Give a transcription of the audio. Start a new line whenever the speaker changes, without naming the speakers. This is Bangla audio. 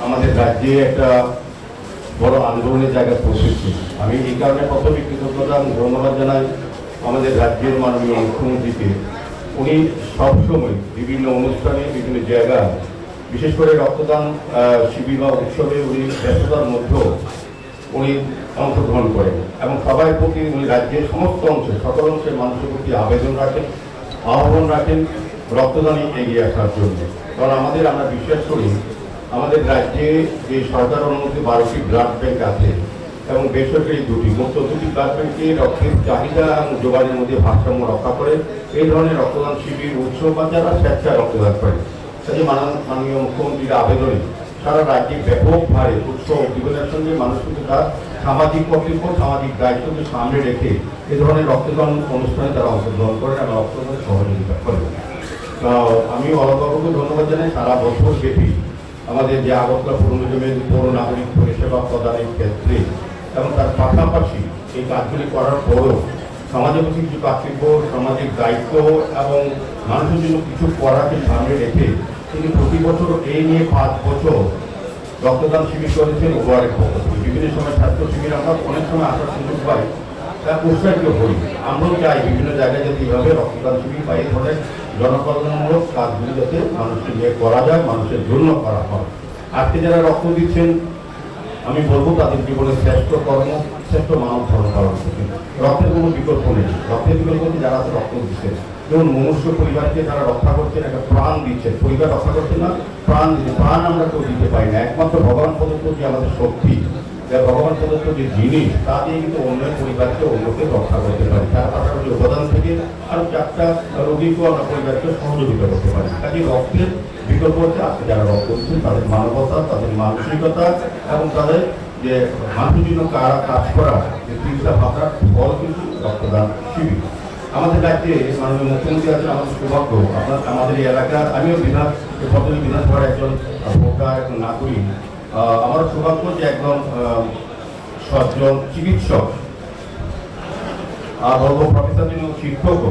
আমাদের রাজ্যে একটা বড় আন্দোলনের জায়গায় পৌঁছেছে। আমি এই কারণে প্রথমে কৃতজ্ঞতা ধন্যবাদ জানাই আমাদের রাজ্যের মাননীয় মুখ্যমন্ত্রীকে। উনি সবসময় বিভিন্ন অনুষ্ঠানে বিভিন্ন জায়গায়, বিশেষ করে রক্তদান শিবির বা উৎসবে উনি ব্যস্ততার মধ্যেও উনি অংশগ্রহণ করেন এবং সবার প্রতি উনি রাজ্যের সমস্ত অংশে সকল অংশের মানুষের প্রতি আবেদন রাখেন, আহ্বান রাখেন রক্তদানে এগিয়ে আসার জন্য। কারণ আমরা বিশ্বাস করি আমাদের রাজ্যে যে সরকার অনুমতি 12টি ব্লাড ব্যাংক আছে এবং বেসরকারি মোট 2টি ব্লাড ব্যাংকে রক্তের চাহিদা এবং যোগানের মধ্যে ভারসাম্য রক্ষা করে এই ধরনের রক্তদান শিবির উৎসব বা যারা স্বেচ্ছায় রক্তদান করে। কাজে মাননীয় মুখ্যমন্ত্রীর আবেদনে সারা রাজ্যে ব্যাপক ভারে উৎসব জীবনের সঙ্গে মানুষ কিন্তু তার সামাজিক কর্তব্য, সামাজিক দায়িত্বকে সামনে রেখে এ ধরনের রক্তদান অনুষ্ঠানে তারা অংশগ্রহণ করেন এবং রক্তদান সহযোগিতা করেন। আমি অলকবাবুকে ধন্যবাদ জানাই। সারা বছর ব্যাপী আমাদের যে আগরতলা পৌর নিগমের পৌর নাগরিক পরিষেবা প্রদানের ক্ষেত্রে এবং তার পাশাপাশি এই কাজগুলি করার পরও সমাজের প্রতি কিছু কর্তব্য, সামাজিক দায়িত্ব এবং মানুষের জন্য কিছু করাকে সামনে রেখে তিনি প্রতি বছর এই নিয়ে 5 বছর রক্তদান শিবির করেছেন উপহারের পক্ষ থেকে। বিভিন্ন সময় ছাত্র শিবির আমরা অনেক সময় আসার সুযোগ পাই, তা উৎসাহিত করি। আমরাও চাই বিভিন্ন জায়গায় যাতে এইভাবে রক্তদান শিবির বা এই ধরনের জনকল্যাণমূলক কাজগুলি যাতে মানুষকে নিয়ে করা যায়, মানুষের জন্য করা হয়। আজকে যারা রক্ত দিচ্ছেন আমি বলবো তাদের জীবনের শ্রেষ্ঠ কর্ম, শ্রেষ্ঠ মানব ধর্ম পালন করছেন। রক্তের কোনো বিকল্প নেই। রক্তের বিকল্প হচ্ছে যারা রক্ত দিচ্ছেন, যেমন মনুষ্য পরিবারকে যারা রক্ষা করছেন, একটা প্রাণ দিচ্ছেন। পরিবার রক্ষা করছেন না, প্রাণ দিচ্ছেন। প্রাণ আমরা কেউ দিতে পারি না, একমাত্র ভগবান প্রদত্ত যে আমাদের শক্তি, ভগবান প্রদত্ত যে জিনিস, তা দিয়ে কিন্তু অন্য পরিবারকে অন্যকে রক্ষা করতে পারি। তার পাশাপাশি উপাদান থেকে আরো 4টা রোগীকেও আমরা পরিবারকে সহযোগিতা করতে পারি। কাজে রক্তের বিকল্প হচ্ছে আজকে যারা রক্ত দিচ্ছেন তাদের মানবতা, তাদের মানসিকতা এবং তাদের যে মানুষের জন্য কাজ করা যে চিন্তা ভাবনার ফল কিন্তু রক্তদান শিবির। আমাদের রাজ্যে মাননীয় মুখ্যমন্ত্রী আছেন, আমাদের সৌভাগ্য আমাদের এই এলাকার, আমিও বিধানসভার একজন ভোটার, একজন নাগরিক। আমার সৌভাগ্য যে একজন সজ্জন চিকিৎসক আর বলবো প্রফেসর, যিনি শিক্ষক।